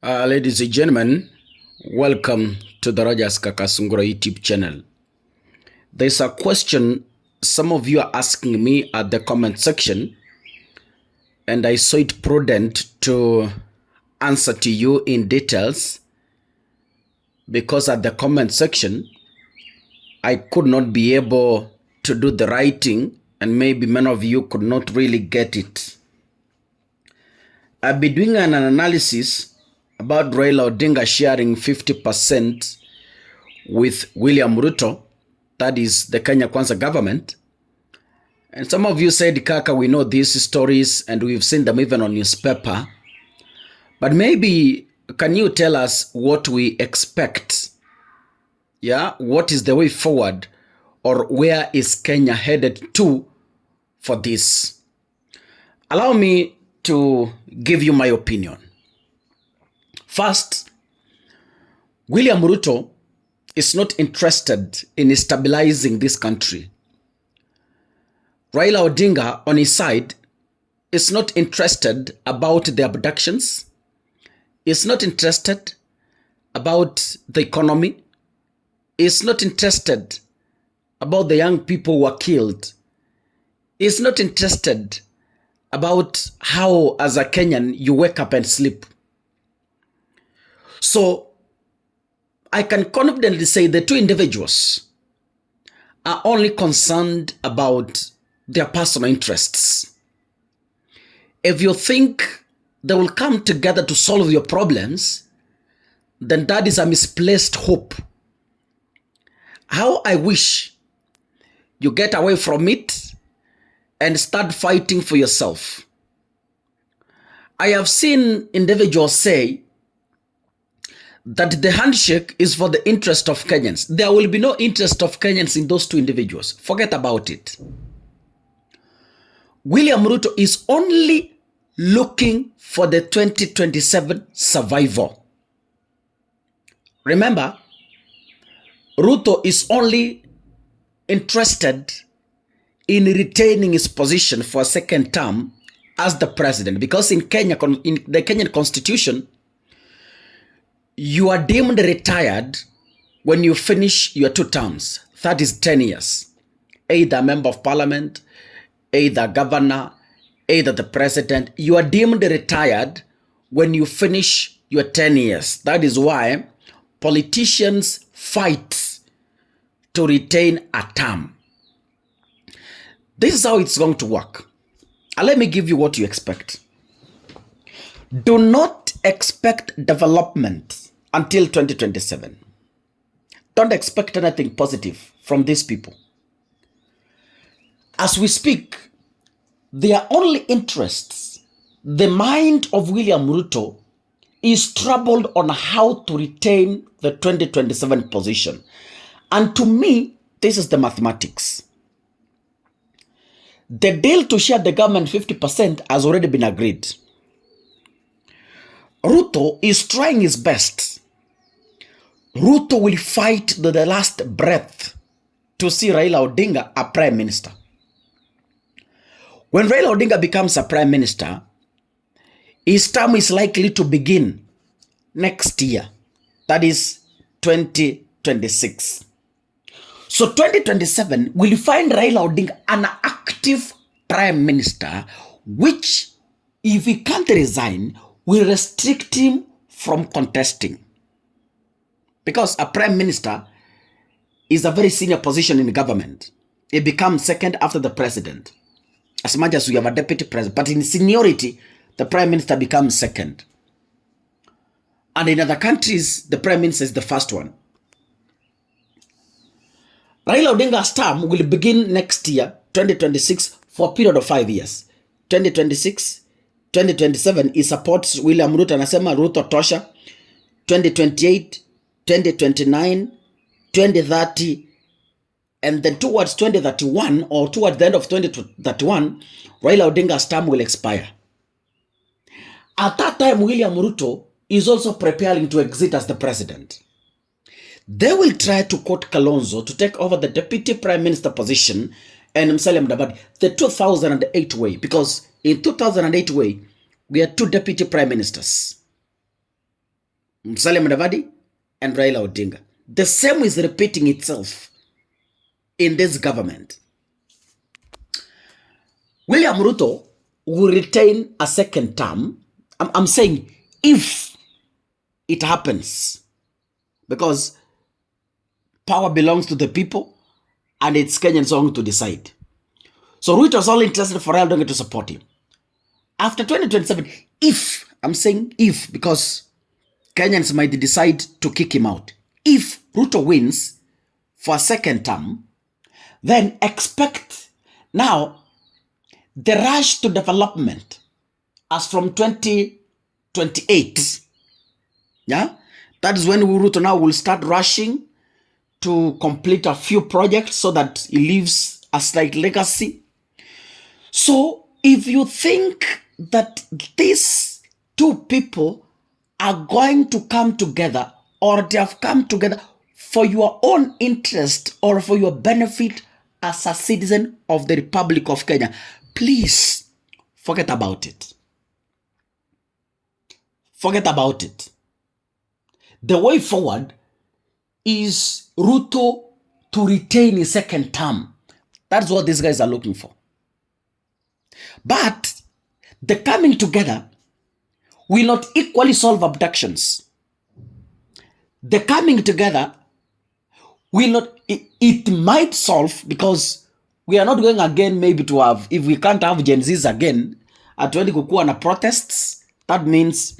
Ladies and gentlemen, welcome to the Rajas Kakasungura YouTube channel. There's a question some of you are asking me at the comment section, and I saw it prudent to answer to you in details because at the comment section, I could not be able to do the writing and maybe many of you could not really get it. I'll be doing an analysis about Raila Odinga sharing 50% with William Ruto, that is the Kenya Kwanza government. And some of you said, Kaka, we know these stories and we've seen them even on newspaper. But maybe, can you tell us what we expect? Yeah, what is the way forward, or where is Kenya headed to for this? Allow me to give you my opinion. First, William Ruto is not interested in stabilizing this country. Raila Odinga, on his side, is not interested about the abductions, is not interested about the economy, is not interested about the young people who are killed, is not interested about how, as a Kenyan, you wake up and sleep. So, I can confidently say the two individuals are only concerned about their personal interests. If you think they will come together to solve your problems, then that is a misplaced hope. How I wish you get away from it and start fighting for yourself. I have seen individuals say that the handshake is for the interest of Kenyans. There will be no interest of Kenyans in those two individuals. Forget about it. William Ruto is only looking for the 2027 survival. Remember, Ruto is only interested in retaining his position for a second term as the president, because in Kenya, in the Kenyan constitution, you are deemed retired when you finish your 2 terms. That is 10 years. Either a member of parliament, either governor, either the president. You are deemed retired when you finish your 10 years. That is why politicians fight to retain a term. This is how it's going to work. And let me give you what you expect. Do not expect development until 2027. Don't expect anything positive from these people. As we speak, their only interests, the mind of William Ruto is troubled on how to retain the 2027 position. And to me, this is the mathematics. The deal to share the government 50% has already been agreed. Ruto is trying his best. Ruto will fight to the last breath to see Raila Odinga a prime minister. When Raila Odinga becomes a prime minister, his term is likely to begin next year. That is 2026. So 2027 will find Raila Odinga an active prime minister, which, if he can't resign, will restrict him from contesting. Because a prime minister is a very senior position in the government. It becomes second after the president. As much as we have a deputy president, but in seniority, the prime minister becomes second. And in other countries, the prime minister is the first one. Raila Odinga's term will begin next year, 2026, for a period of 5 years. 2026, 2027, he supports William Ruto, anasema Ruto tosha. 2028, 2029, 2030, and then towards 2031 or towards the end of 2031, Raila Odinga's term will expire. At that time, William Ruto is also preparing to exit as the president. They will try to court Kalonzo to take over the deputy prime minister position and Musalia Mudavadi the 2008 way, because in 2008 way, we had 2 deputy prime ministers. Musalia Mudavadi and Raila Odinga. The same is repeating itself in this government. William Ruto will retain a second term. I'm saying if it happens, because power belongs to the people and it's Kenyans only to decide. So Ruto is all interested for Raila Odinga to support him. After 2027, if, I'm saying if, because Kenyans might decide to kick him out. If Ruto wins for a second term, then expect now the rush to development as from 2028. Yeah, that is when Ruto now will start rushing to complete a few projects so that he leaves a slight legacy. So if you think that these two people are going to come together, or they have come together for your own interest or for your benefit as a citizen of the Republic of Kenya, please forget about it. Forget about it. The way forward is Ruto to retain his second term. That's what these guys are looking for. But the coming together will not equally solve abductions. The coming together will not, it might solve, because we are not going again maybe to have, if we can't have Gen Zs again, atuendi kukuwa na protests, that means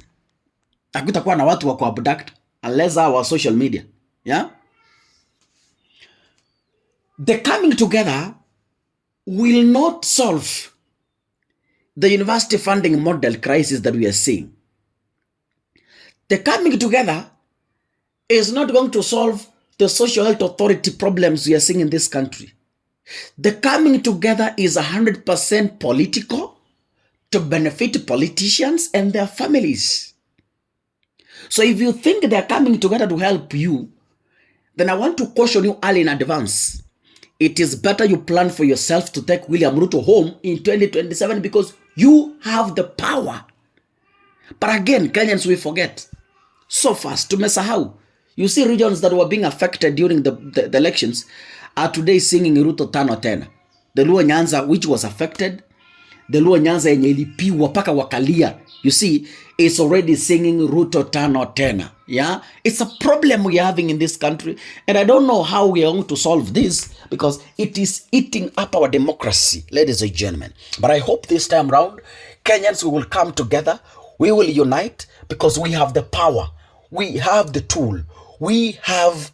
hakutakuwa na watu wa kuabduct unless our social media. Yeah? The coming together will not solve the university funding model crisis that we are seeing. The coming together is not going to solve the social health authority problems we are seeing in this country. The coming together is 100% political to benefit politicians and their families. So if you think they are coming together to help you, then I want to caution you early in advance. It is better you plan for yourself to take William Ruto home in 2027, because you have the power. But again, Kenyans will forget so fast. Tumesahau. You see regions that were being affected during the elections are today singing Ruto tano tena. The Luo Nyanza, which was affected, the Luo Nyanza yenye ilipiwa paka wakalia, you see, is already singing Ruto tano tena. Yeah, it's a problem we are having in this country, and I don't know how we are going to solve this, because it is eating up our democracy, ladies and gentlemen. But I hope this time round, Kenyans, we will come together, we will unite, because we have the power, we have the tool, we have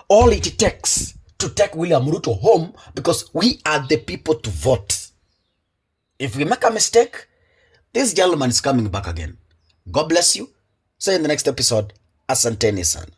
all it takes to take William Ruto home, because we are the people to vote. If we make a mistake, this gentleman is coming back again. God bless you. See you in the next episode. Asanteni sana.